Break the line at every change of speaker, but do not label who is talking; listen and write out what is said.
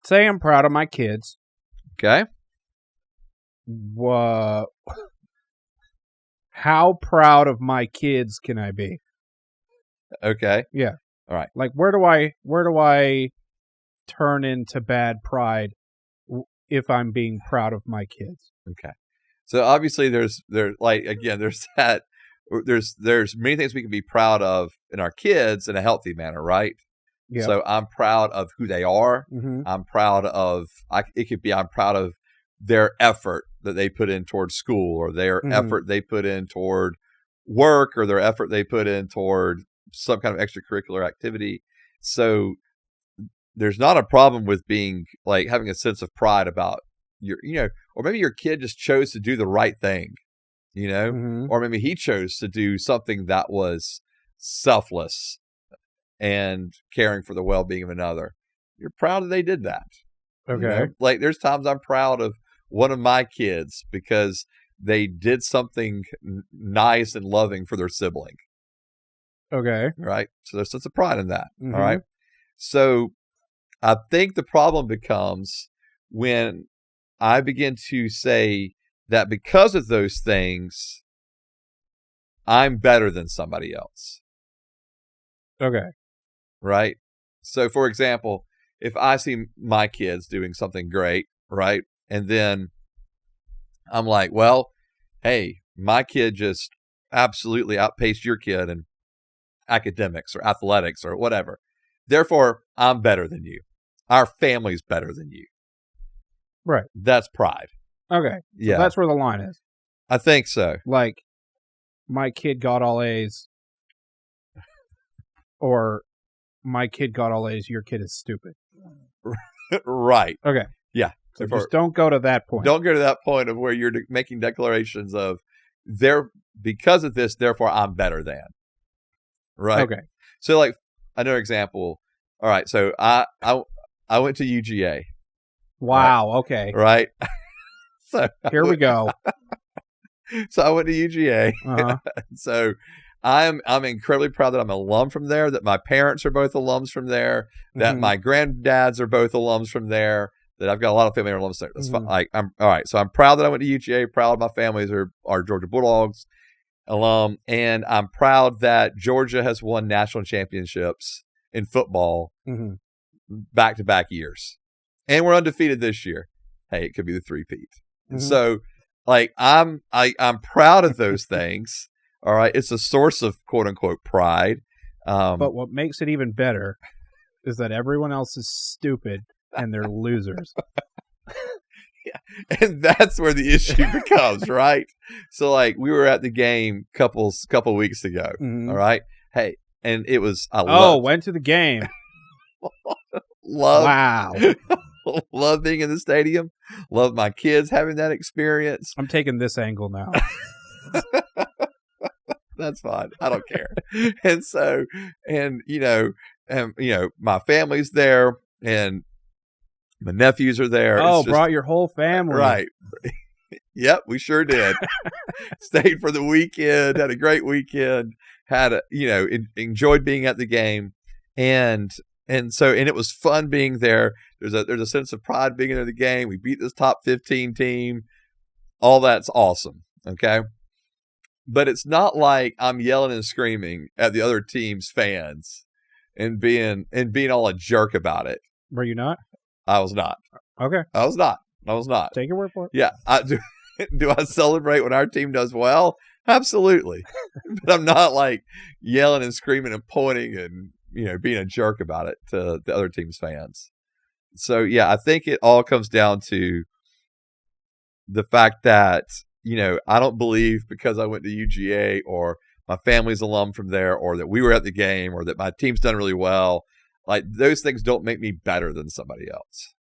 say I'm proud of my kids.
Okay.
How proud of my kids can I be?
Okay.
Yeah.
All right.
Like, where do I turn into bad pride if I'm being proud of my kids?
Okay. So obviously there's that, there's many things we can be proud of in our kids in a healthy manner, right?
Yeah.
So I'm proud of who they are.
Mm-hmm.
I'm proud of, I'm proud of their effort that they put in towards school, or their effort they put in toward work, or their effort they put in toward some kind of extracurricular activity. So there's not a problem with being like having a sense of pride about your, or maybe your kid just chose to do the right thing, or maybe he chose to do something that was selfless and caring for the well-being of another. You're proud that they did that.
Okay.
Like there's times I'm proud of one of my kids because they did something nice and loving for their sibling.
Okay.
Right. So there's a sense of pride in that. All right. So I think the problem becomes when I begin to say that because of those things, I'm better than somebody else.
Okay.
Right. So for example, if I see my kids doing something great, right, and then I'm like, well, hey, my kid just absolutely outpaced your kid in academics or athletics or whatever. Therefore, I'm better than you. Our family's better than you.
Right.
That's pride.
Okay.
Yeah.
So that's where the line is.
I think so.
Like, my kid got all A's, or my kid got all A's, your kid is stupid.
Right.
Okay.
Yeah.
So just don't go to that point.
Don't go to that point of where you're making declarations of because of this, therefore I'm better than. Right.
Okay.
So like another example. All right. So I went to UGA.
Wow. Right? Okay.
Right. So
here we go.
So I went to UGA.
Uh-huh.
So I'm incredibly proud that I'm an alum from there, that my parents are both alums from there, that my granddads are both alums from there, that I've got a lot of family alums there. That's fine. Like I'm all right. So I'm proud that I went to UGA, proud my families are Georgia Bulldogs alum, and I'm proud that Georgia has won national championships in football back-to-back years. And we're undefeated this year. Hey, it could be the three-peat. And so like I'm proud of those things. All right. It's a source of quote unquote pride.
But what makes it even better is that everyone else is stupid and they're losers.
Yeah. And that's where the issue becomes, right? So like we were at the game couple weeks ago. All right. Hey, and it was,
went to the game.
Wow. Love being in the stadium. Love my kids having that experience.
I'm taking this angle now.
That's fine. I don't care. And so, my family's there and my nephews are there.
Oh, brought your whole family.
Right. Yep, we sure did. Stayed for the weekend, had a great weekend, enjoyed being at the game. And it was fun being there. There's a sense of pride being in the game. We beat this top 15 team. All that's awesome. Okay. But it's not like I'm yelling and screaming at the other team's fans and being all a jerk about it.
Were you not?
I was not.
Okay.
I was not.
Take your word for it.
Yeah. Do I celebrate when our team does well? Absolutely. But I'm not like yelling and screaming and pointing and, being a jerk about it to the other team's fans. So, yeah, I think it all comes down to the fact that, I don't believe because I went to UGA or my family's alum from there or that we were at the game or that my team's done really well, like those things don't make me better than somebody else.